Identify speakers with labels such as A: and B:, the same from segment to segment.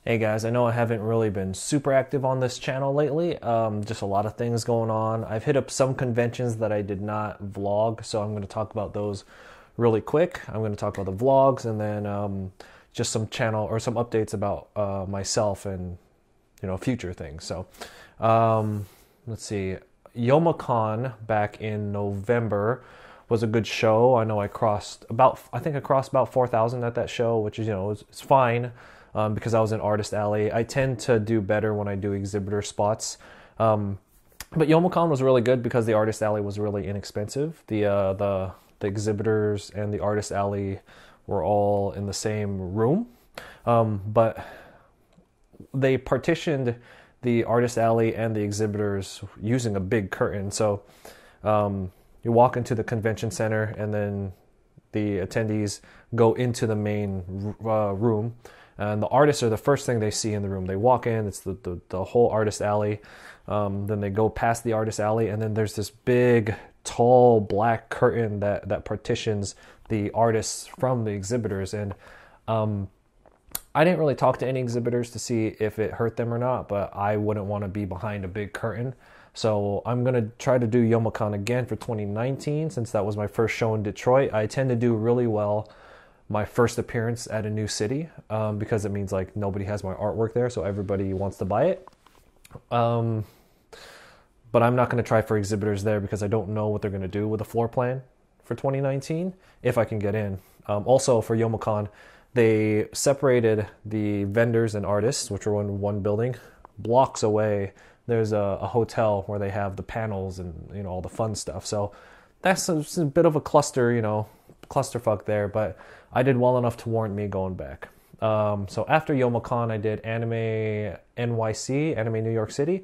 A: Hey guys, I know I haven't really been super active on this channel lately. Just a lot of things going on. I've hit up some conventions that I did not vlog, so I'm going to talk about those really quick. I'm going to talk about the vlogs and then just some channel or some updates about myself and future things. So let's see. YoumaCon back in November was a good show. I know I crossed about 4,000 at that show, which is it's fine. Because I was in Artist Alley. I tend to do better when I do exhibitor spots. But YoumaCon was really good because the Artist Alley was really inexpensive. The exhibitors and the Artist Alley were all in the same room. But they partitioned the Artist Alley and the exhibitors using a big curtain. So you walk into the convention center and then the attendees go into the main room. And the artists are the first thing they see in the room. They walk in, it's the whole Artist Alley. Then they go past the Artist Alley, and then there's this big, tall, black curtain that partitions the artists from the exhibitors. And I didn't really talk to any exhibitors to see if it hurt them or not, but I wouldn't want to be behind a big curtain. So I'm going to try to do YoumaCon again for 2019, since that was my first show in Detroit. I tend to do really well my first appearance at a new city because it means like nobody has my artwork there, so everybody wants to buy it. But I'm not going to try for exhibitors there because I don't know what they're going to do with the floor plan for 2019 if I can get in. Also for YoumaCon, they separated the vendors and artists, which are in one building. Blocks away, there's a hotel where they have the panels and all the fun stuff. So that's a bit of a clusterfuck there, but I did well enough to warrant me going back. So after YoumaCon, I did AnimeNYC, Anime New York City.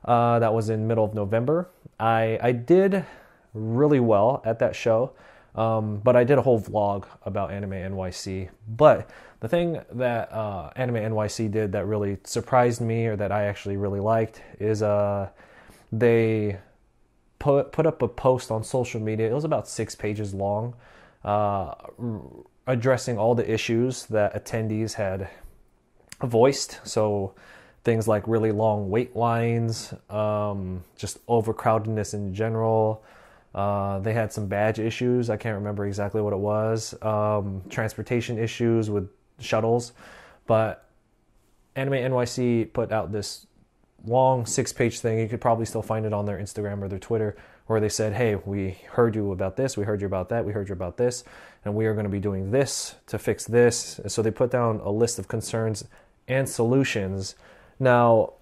A: That was in middle of November. I did really well at that show, but I did a whole vlog about AnimeNYC. But the thing that AnimeNYC did that really surprised me, or that I actually really liked, is they put up a post on social media. It was about 6 pages long, addressing all the issues that attendees had voiced. So things like really long wait lines, just overcrowdedness in general. They had some badge issues. I can't remember exactly what it was. Transportation issues with shuttles. But AnimeNYC put out this long 6-page thing. You could probably still find it on their Instagram or their Twitter, where they said, hey, we heard you about this, we heard you about that, we heard you about this, and we are going to be doing this to fix this. And so they put down a list of concerns and solutions. Now,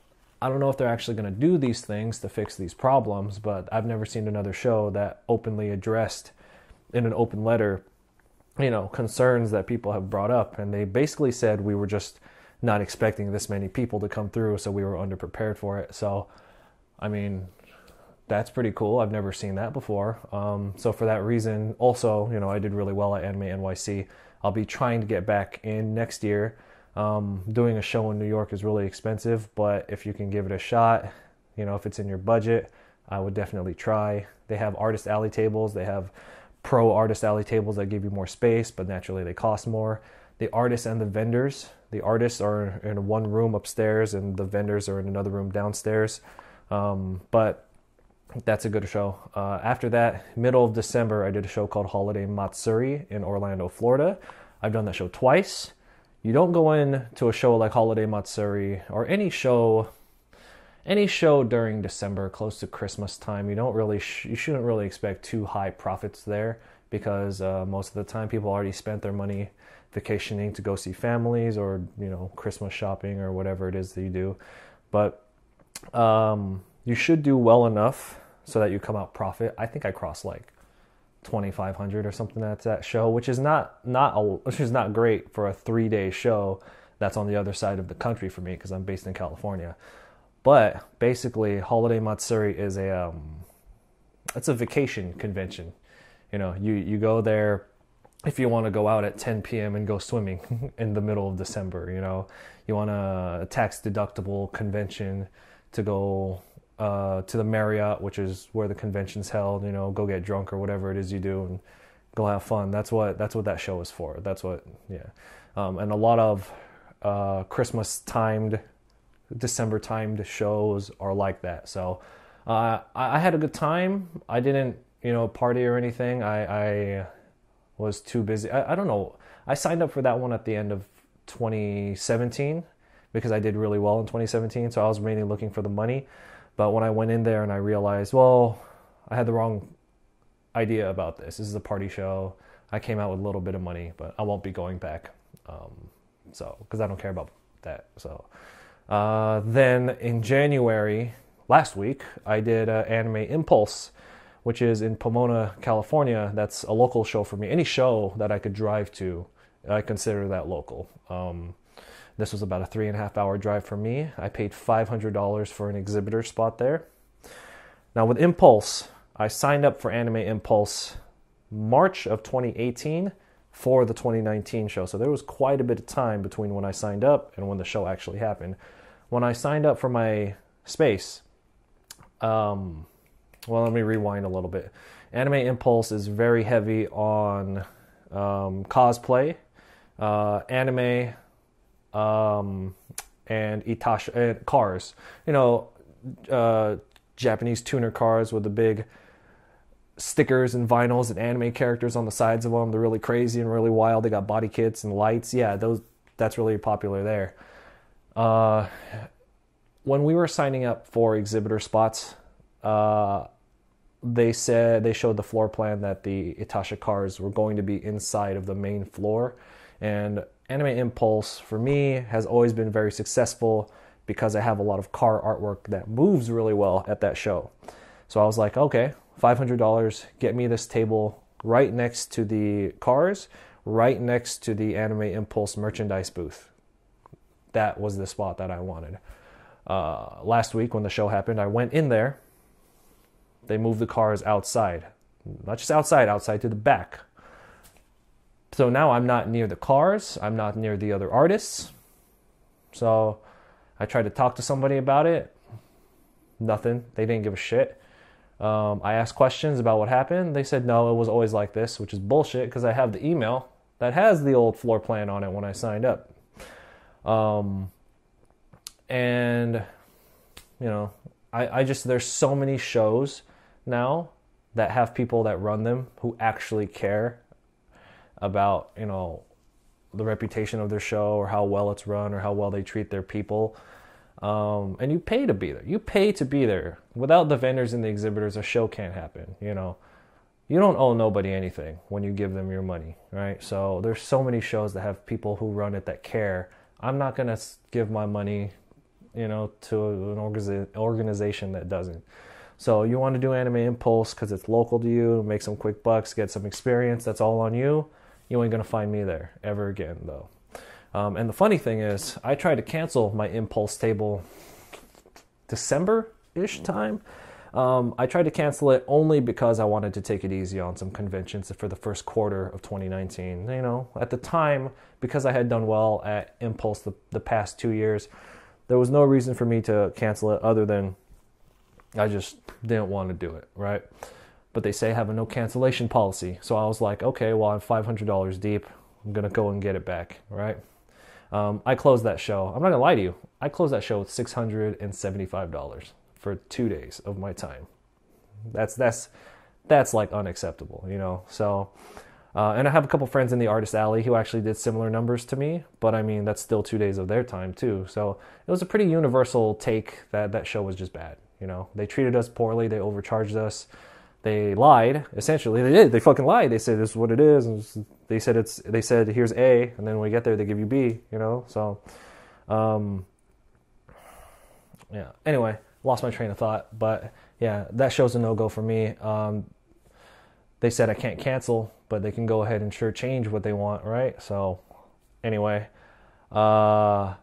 A: I don't know if they're actually going to do these things to fix these problems, but I've never seen another show that openly addressed in an open letter, concerns that people have brought up. And they basically said we were just not expecting this many people to come through, so we were underprepared for it. So, I mean, that's pretty cool. I've never seen that before. So for that reason, also, I did really well at AnimeNYC. I'll be trying to get back in next year. Doing a show in New York is really expensive, but if you can give it a shot, if it's in your budget, I would definitely try. They have Artist Alley tables. They have pro Artist Alley tables that give you more space, but naturally they cost more. The artists and the vendors. The artists are in one room upstairs and the vendors are in another room downstairs. But that's a good show. After that, middle of December, I did a show called Holiday Matsuri in Orlando, Florida. I've done that show twice. You don't go in to a show like Holiday Matsuri or any show during December, close to Christmas time. You shouldn't really expect too high profits there, because most of the time people already spent their money vacationing to go see families or Christmas shopping or whatever it is that you do. But you should do well enough so that you come out profit. I think I crossed like 2,500 or something at that show, which is not great for a 3-day show that's on the other side of the country for me, because I'm based in California. But basically, Holiday Matsuri is it's a vacation convention. You go there if you want to go out at 10 p.m. and go swimming in the middle of December. You want a tax deductible convention to go to the Marriott, which is where the convention's held, go get drunk or whatever it is you do and go have fun. That's what that show is for. And a lot of Christmas timed, December timed shows are like that. So I had a good time. I didn't, party or anything. I was too busy. I don't know. I signed up for that one at the end of 2017 because I did really well in 2017. So I was mainly looking for the money. But when I went in there and I realized, well, I had the wrong idea about this. This is a party show. I came out with a little bit of money, but I won't be going back. Because I don't care about that. So then in January, last week, I did Anime Impulse, which is in Pomona, California. That's a local show for me. Any show that I could drive to, I consider that local. This was about a 3.5 hour drive for me. I paid $500 for an exhibitor spot there. Now with Impulse, I signed up for Anime Impulse March of 2018 for the 2019 show. So there was quite a bit of time between when I signed up and when the show actually happened. When I signed up for my space, well, let me rewind a little bit. Anime Impulse is very heavy on cosplay, anime, and Itasha and cars. Japanese tuner cars with the big stickers and vinyls and anime characters on the sides of them. They're really crazy and really wild. They got body kits and lights. Yeah, that's really popular there. When we were signing up for exhibitor spots, they showed the floor plan that the Itasha cars were going to be inside of the main floor. And Anime Impulse, for me, has always been very successful because I have a lot of car artwork that moves really well at that show. So I was like, okay, $500, get me this table right next to the cars, right next to the Anime Impulse merchandise booth. That was the spot that I wanted. Last week when the show happened, I went in there. They moved the cars outside. Not just outside to the back. So now I'm not near the cars. I'm not near the other artists. So I tried to talk to somebody about it. Nothing. They didn't give a shit. I asked questions about what happened. They said, no, it was always like this, which is bullshit because I have the email that has the old floor plan on it when I signed up. And, there's so many shows now that have people that run them who actually care about, the reputation of their show or how well it's run or how well they treat their people. And you pay to be there. You pay to be there. Without the vendors and the exhibitors, a show can't happen. You don't owe nobody anything when you give them your money, right? So there's so many shows that have people who run it that care. I'm not going to give my money, to an organization that doesn't. So you want to do Anime Impulse because it's local to you, make some quick bucks, get some experience. That's all on you. You ain't going to find me there ever again, though. And the funny thing is, I tried to cancel my Impulse table December-ish time. I tried to cancel it only because I wanted to take it easy on some conventions for the first quarter of 2019. At the time, because I had done well at Impulse the past 2 years, there was no reason for me to cancel it other than I just didn't want to do it, right? But they say I have a no cancellation policy. So I was like, okay, well, I'm $500 deep. I'm going to go and get it back, right? I closed that show. I'm not going to lie to you. I closed that show with $675 for 2 days of my time. That's like unacceptable, So, and I have a couple friends in the Artist Alley who actually did similar numbers to me, but I mean, that's still 2 days of their time too. So it was a pretty universal take that show was just bad. They treated us poorly. They overcharged us. They lied. Essentially, they did. They fucking lied. They said this is what it is. And they said here's A, and then when we get there, they give you B. So, yeah. Anyway, lost my train of thought, but yeah, that show's a no-go for me. They said I can't cancel, but they can go ahead and sure change what they want, right? So, anyway, yeah,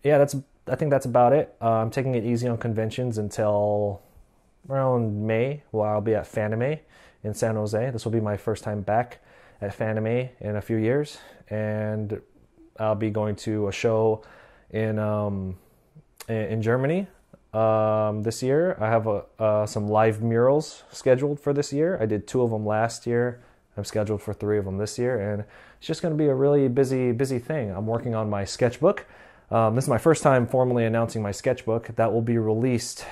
A: I think that's about it. I'm taking it easy on conventions until around May, where I'll be at Fanime in San Jose. This will be my first time back at Fanime in a few years, and I'll be going to a show in Germany this year. I have some live murals scheduled for this year. I did 2 of them last year. I'm scheduled for 3 of them this year, and it's just going to be a really busy thing. I'm working on my sketchbook. This is my first time formally announcing my sketchbook. That will be released.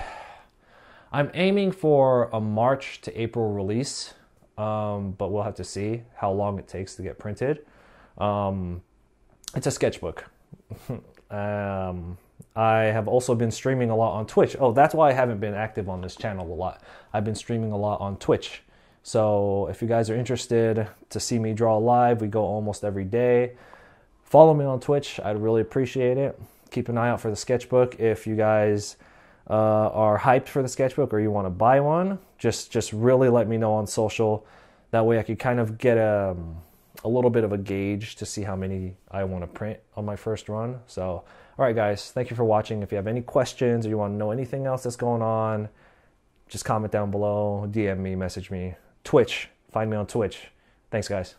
A: I'm aiming for a March to April release, but we'll have to see how long it takes to get printed. It's a sketchbook. I have also been streaming a lot on Twitch. Oh, that's why I haven't been active on this channel a lot. I've been streaming a lot on Twitch. So if you guys are interested to see me draw live, we go almost every day. Follow me on Twitch. I'd really appreciate it. Keep an eye out for the sketchbook. If you guys are hyped for the sketchbook or you want to buy one, just really let me know on social. That way I could kind of get a little bit of a gauge to see how many I want to print on my first run. So, all right, guys, thank you for watching. If you have any questions or you want to know anything else that's going on, just comment down below, DM me, message me. Twitch, find me on Twitch. Thanks, guys.